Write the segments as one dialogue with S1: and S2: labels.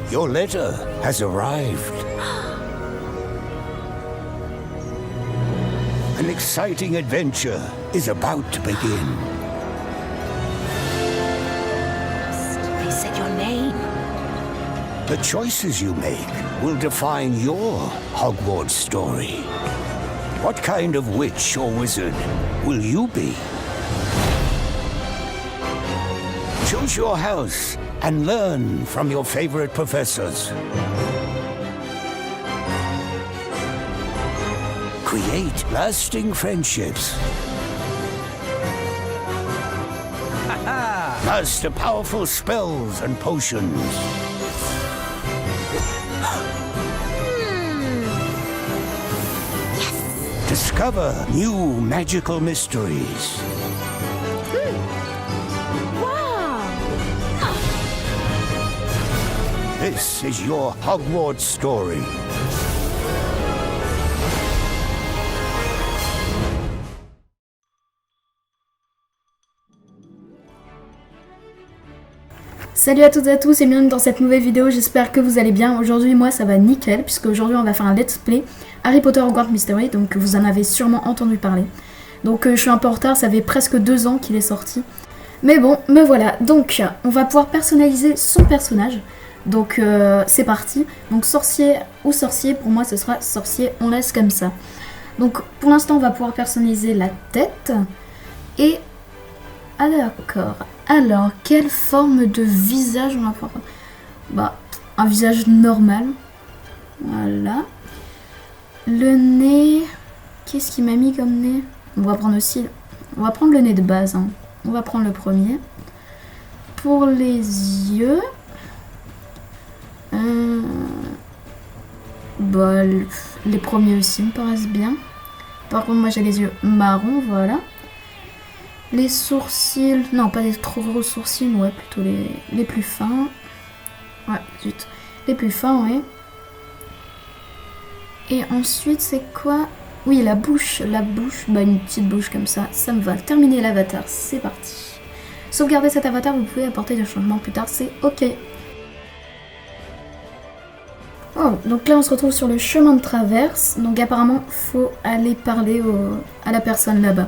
S1: Your letter has arrived. An exciting adventure is about to begin.
S2: They said your name.
S1: The choices you make will define your Hogwarts story. What kind of witch or wizard will you be? Choose your house and learn from your favorite professors. Create lasting friendships. Master powerful spells and potions. Discover new magical mysteries.
S2: Wow!
S1: This is your Hogwarts story.
S3: Salut à toutes et à tous et bienvenue dans cette nouvelle vidéo, j'espère que vous allez bien. Aujourd'hui moi ça va nickel puisque aujourd'hui on va faire un let's play Harry Potter Hogwarts Mystery, donc vous en avez sûrement entendu parler. Donc je suis un peu en retard, ça fait presque 2 ans qu'il est sorti. Mais bon, me voilà. Donc on va pouvoir personnaliser son personnage. Donc c'est parti. Donc sorcier ou sorcier, pour moi ce sera sorcier, on laisse comme ça. Donc pour l'instant on va pouvoir personnaliser la tête. Et... ah d'accord. Alors, quelle forme de visage on va pouvoir... bah, un visage normal. Voilà. Le nez... qu'est-ce qu'il m'a mis comme nez? On va prendre aussi... on va prendre le nez de base. Hein. On va prendre le premier. Pour les yeux... bah, les premiers aussi me paraissent bien. Par contre, moi j'ai les yeux marrons, voilà. Les sourcils, non pas des trop gros sourcils, ouais plutôt les plus fins. Ouais, zut. Les plus fins, ouais. Et ensuite c'est quoi? Oui, la bouche, bah une petite bouche comme ça me va. Terminer l'avatar, c'est parti. Sauvegarder cet avatar, vous pouvez apporter des changements plus tard, c'est ok. Oh, donc là on se retrouve sur le chemin de traverse, donc apparemment faut aller parler à la personne là-bas.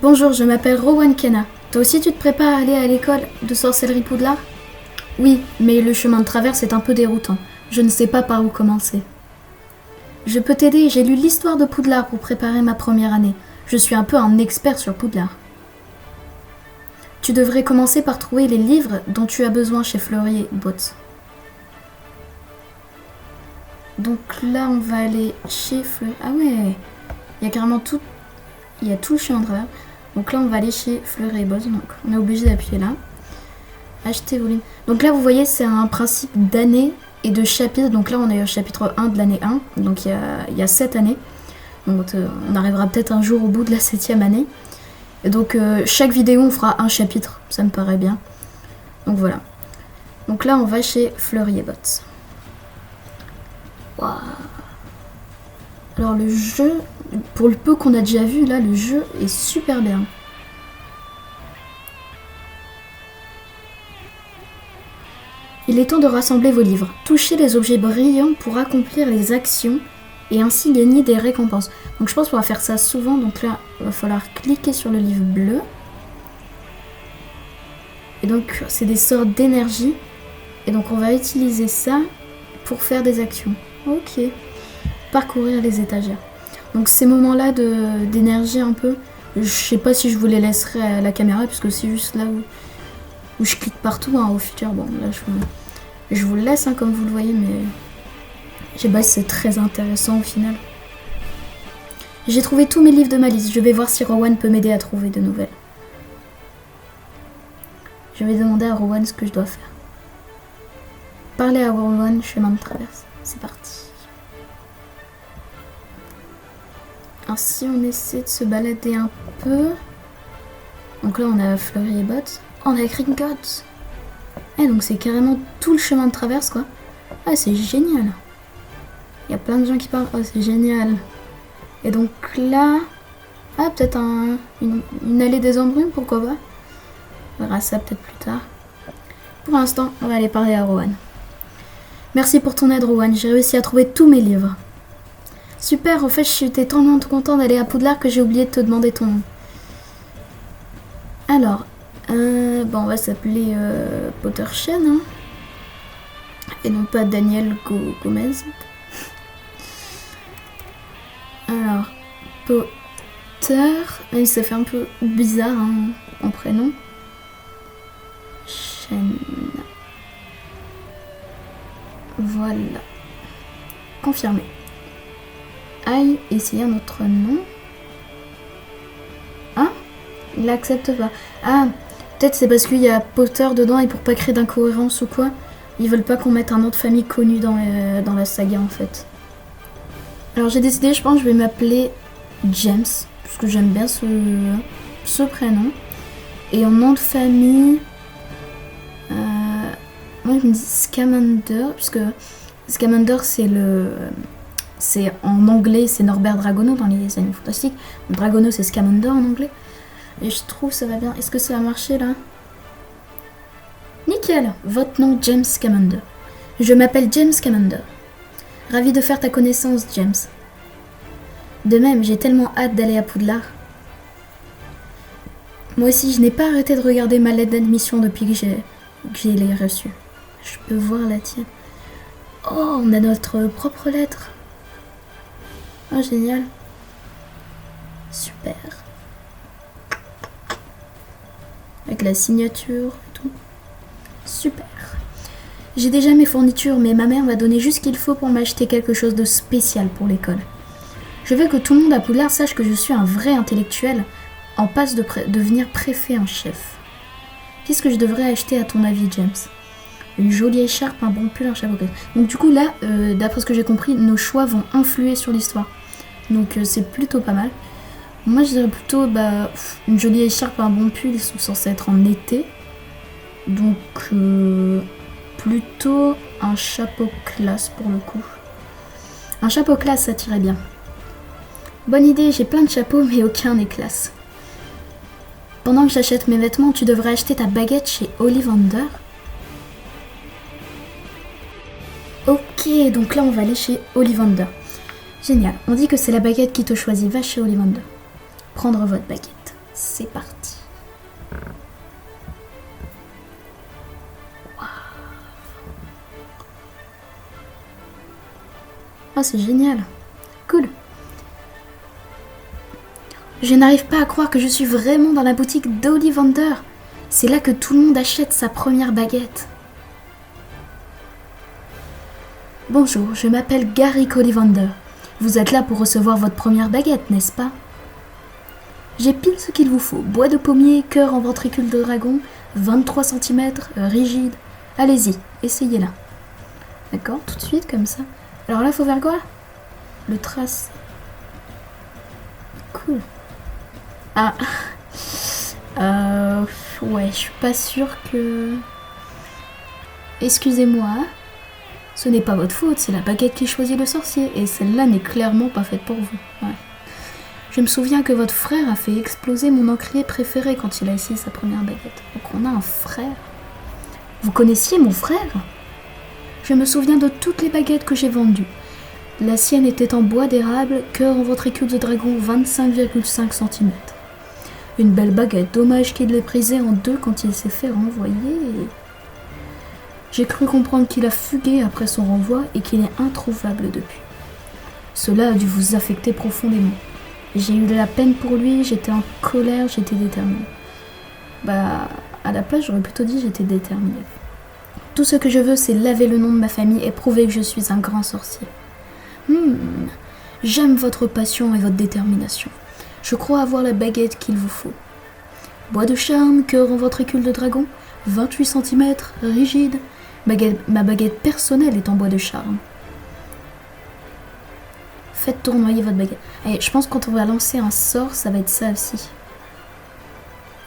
S3: Bonjour, je m'appelle Rowan Kenna. Toi aussi tu te prépares à aller à l'école de sorcellerie Poudlard? Oui, mais le chemin de traverse est un peu déroutant. Je ne sais pas par où commencer. Je peux t'aider, j'ai lu l'histoire de Poudlard pour préparer ma première année. Je suis un peu un expert sur Poudlard. Tu devrais commencer par trouver les livres dont tu as besoin chez Fleury et Botts. Donc là on va aller chez Fleury... ah ouais, il y a carrément tout... il y a tout le chemin de travers. Donc là on va aller chez Fleury et Botts, donc on est obligé d'appuyer là. Acheter volume. Donc là vous voyez c'est un principe d'année et de chapitre. Donc là on est au chapitre 1 de l'année 1. Donc il y a 7 années. Donc on arrivera peut-être un jour au bout de la 7e année. Et donc chaque vidéo on fera un chapitre, ça me paraît bien. Donc voilà. Donc là on va chez Fleury et Botts. Waouh. Alors le jeu, pour le peu qu'on a déjà vu, là, le jeu est super bien. Il est temps de rassembler vos livres. Touchez les objets brillants pour accomplir les actions et ainsi gagner des récompenses. Donc je pense qu'on va faire ça souvent. Donc là, il va falloir cliquer sur le livre bleu. Et donc c'est des sorts d'énergie. Et donc on va utiliser ça pour faire des actions. Ok. Parcourir les étagères. Donc ces moments-là d'énergie un peu, je sais pas si je vous les laisserai à la caméra puisque c'est juste là où je clique partout hein, au futur. Bon là je vous le laisse hein, comme vous le voyez, mais je sais pas si c'est très intéressant au final. J'ai trouvé tous mes livres de ma liste, je vais voir si Rowan peut m'aider à trouver de nouvelles. Je vais demander à Rowan ce que je dois faire. Parler à Rowan, chemin de traverse, c'est parti. Alors si on essaie de se balader un peu... donc là on a Fleury et Botts. Oh, on a Gringotts. Et donc c'est carrément tout le chemin de traverse quoi. Ah c'est génial. Il y a plein de gens qui parlent. Oh c'est génial. Et donc là... ah peut-être une allée des embrumes, pourquoi pas. On verra ça peut-être plus tard. Pour l'instant, on va aller parler à Rowan. Merci pour ton aide, Rowan. J'ai réussi à trouver tous mes livres. Super, en fait, j'étais tellement content d'aller à Poudlard que j'ai oublié de te demander ton nom. Alors, bon, on va s'appeler Potterchen, hein. Et non pas Daniel Gomez. Alors, Potter, ça fait un peu bizarre hein, en prénom. Chen. Voilà. Confirmé. Aïe, essayer un autre nom. Hein? Il l'accepte pas. Ah, peut-être c'est parce qu'il y a Potter dedans et pour pas créer d'incohérence ou quoi, ils veulent pas qu'on mette un nom de famille connu dans la saga en fait. Alors j'ai décidé, je pense que je vais m'appeler James, parce que j'aime bien ce prénom. Et en nom de famille, moi je me dis Scamander, puisque Scamander c'est en anglais, c'est Norbert Dragono dans les Animaux Fantastiques. Dragono c'est Scamander en anglais. Et je trouve ça va bien. Est-ce que ça va marcher là? Nickel! Votre nom James Scamander. Je m'appelle James Scamander. Ravi de faire ta connaissance, James. De même, j'ai tellement hâte d'aller à Poudlard. Moi aussi, je n'ai pas arrêté de regarder ma lettre d'admission depuis que je l'ai reçue. Je peux voir la tienne. Oh, on a notre propre lettre. Oh, génial. Super. Avec la signature et tout. Super. J'ai déjà mes fournitures, mais ma mère m'a donné juste ce qu'il faut pour m'acheter quelque chose de spécial pour l'école. Je veux que tout le monde à Poudlard sache que je suis un vrai intellectuel en passe de devenir préfet en chef. Qu'est-ce que je devrais acheter à ton avis, James? Une jolie écharpe, un bon pull, un chapeau. Donc du coup là, d'après ce que j'ai compris, nos choix vont influer sur l'histoire. Donc c'est plutôt pas mal. Moi je dirais plutôt une jolie écharpe, un bon pull, ils sont censés être en été. Donc plutôt un chapeau classe pour le coup. Un chapeau classe, ça tirait bien. Bonne idée, j'ai plein de chapeaux mais aucun n'est classe. Pendant que j'achète mes vêtements, tu devrais acheter ta baguette chez Ollivander. Ok, donc là on va aller chez Ollivander. Génial, on dit que c'est la baguette qui te choisit. Va chez Ollivander. Prendre votre baguette. C'est parti. Oh, c'est génial. Cool. Je n'arrive pas à croire que je suis vraiment dans la boutique d'Ollivander. C'est là que tout le monde achète sa première baguette. Bonjour, je m'appelle Garrick Ollivander. Vous êtes là pour recevoir votre première baguette, n'est-ce pas? J'ai pile ce qu'il vous faut. Bois de pommier, cœur en ventricule de dragon, 23 cm, rigide. Allez-y, essayez-la. D'accord, tout de suite comme ça. Alors là, faut faire quoi? Le trace. Cool. Ah. Ouais, je suis pas sûre que... Excusez-moi. Ce n'est pas votre faute, c'est la baguette qui choisit le sorcier. Et celle-là n'est clairement pas faite pour vous. Ouais. Je me souviens que votre frère a fait exploser mon encrier préféré quand il a essayé sa première baguette. Donc on a un frère. Vous connaissiez mon frère? Je me souviens de toutes les baguettes que j'ai vendues. La sienne était en bois d'érable, cœur en ventricule de dragon, 25,5 cm. Une belle baguette, dommage qu'il l'ait brisée en deux quand il s'est fait renvoyer. J'ai cru comprendre qu'il a fugué après son renvoi et qu'il est introuvable depuis. Cela a dû vous affecter profondément. J'ai eu de la peine pour lui, j'étais en colère, j'étais déterminée. À la place, j'aurais plutôt dit j'étais déterminée. Tout ce que je veux, c'est laver le nom de ma famille et prouver que je suis un grand sorcier. J'aime votre passion et votre détermination. Je crois avoir la baguette qu'il vous faut. Bois de charme, cœur en ventricule de dragon, 28 cm, rigide. Ma baguette personnelle est en bois de charme. Faites tournoyer votre baguette. Et je pense que quand on va lancer un sort, ça va être ça aussi.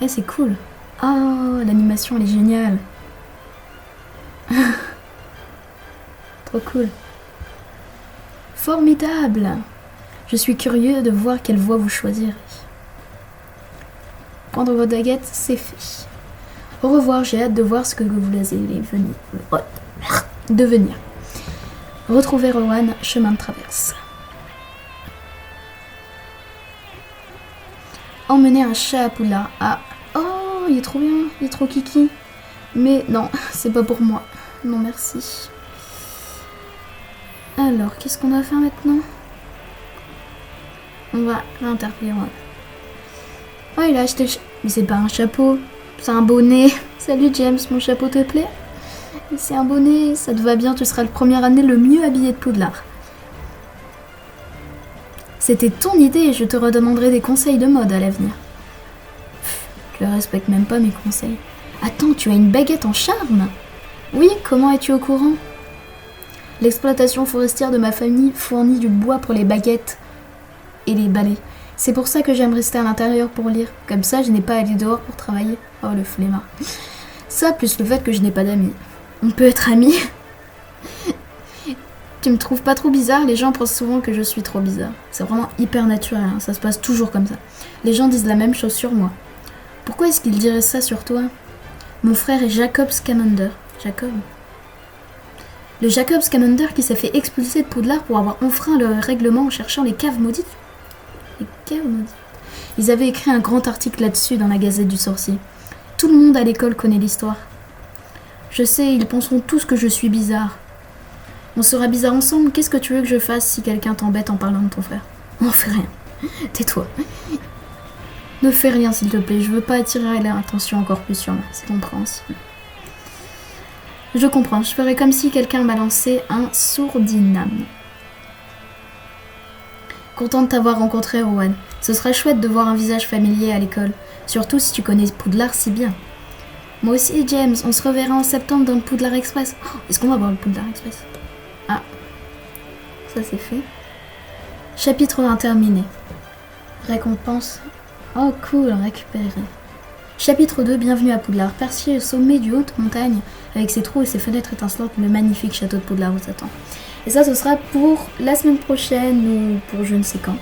S3: Eh, c'est cool. Ah, l'animation, elle est géniale. Trop cool. Formidable. Je suis curieux de voir quelle voie vous choisirez. Prendre votre baguette, c'est fait. Au revoir, j'ai hâte de voir ce que vous allez devenir. Retrouver Rowan, chemin de traverse. Emmener un chat à Poudlard. Ah, oh, il est trop bien, il est trop kiki. Mais non, c'est pas pour moi. Non, merci. Alors, qu'est-ce qu'on va faire maintenant? On va l'interpeller. Oh, il a acheté... Mais c'est pas un chapeau, c'est un bonnet. Salut James, mon chapeau te plaît? C'est un bonnet, ça te va bien, tu seras le premier année le mieux habillé de Poudlard. C'était ton idée et je te redemanderai des conseils de mode à l'avenir. Je ne respecte même pas mes conseils. Attends, tu as une baguette en charme? Oui, comment es-tu au courant? L'exploitation forestière de ma famille fournit du bois pour les baguettes et les balais. C'est pour ça que j'aime rester à l'intérieur pour lire. Comme ça, je n'ai pas à aller dehors pour travailler. Oh, le flemmard. Ça, plus le fait que je n'ai pas d'amis. On peut être amis. Tu me trouves pas trop bizarre? Les gens pensent souvent que je suis trop bizarre. C'est vraiment hyper naturel, hein. Ça se passe toujours comme ça. Les gens disent la même chose sur moi. Pourquoi est-ce qu'ils diraient ça sur toi? Mon frère est Jacob Scamander. Jacob? Le Jacob Scamander qui s'est fait expulser de Poudlard pour avoir enfreint le règlement en cherchant les caves maudites. Les caves maudites. Ils avaient écrit un grand article là-dessus dans la Gazette du Sorcier. Tout le monde à l'école connaît l'histoire. Je sais, ils penseront tous que je suis bizarre. On sera bizarre ensemble, qu'est-ce que tu veux que je fasse si quelqu'un t'embête en parlant de ton frère? On fait rien. Tais-toi. Ne fais rien s'il te plaît, je veux pas attirer l'attention encore plus sur moi, c'est compréhensible. Je comprends, je ferais comme si quelqu'un m'a lancé un sourdiname. Content de t'avoir rencontré, Rowan. Ce serait chouette de voir un visage familier à l'école, surtout si tu connais Poudlard si bien. Moi aussi, James, on se reverra en septembre dans le Poudlard Express. Oh, est-ce qu'on va voir le Poudlard Express? Ah, ça c'est fait. Chapitre 1 terminé. Récompense. Oh cool, récupéré. Chapitre 2, bienvenue à Poudlard. Perché au sommet du haute montagne, avec ses trous et ses fenêtres étincelantes, le magnifique château de Poudlard vous attend. Et ça, ce sera pour la semaine prochaine ou pour je ne sais quand.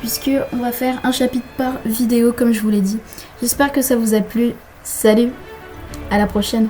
S3: Puisque on va faire un chapitre par vidéo, comme je vous l'ai dit. J'espère que ça vous a plu. Salut, à la prochaine.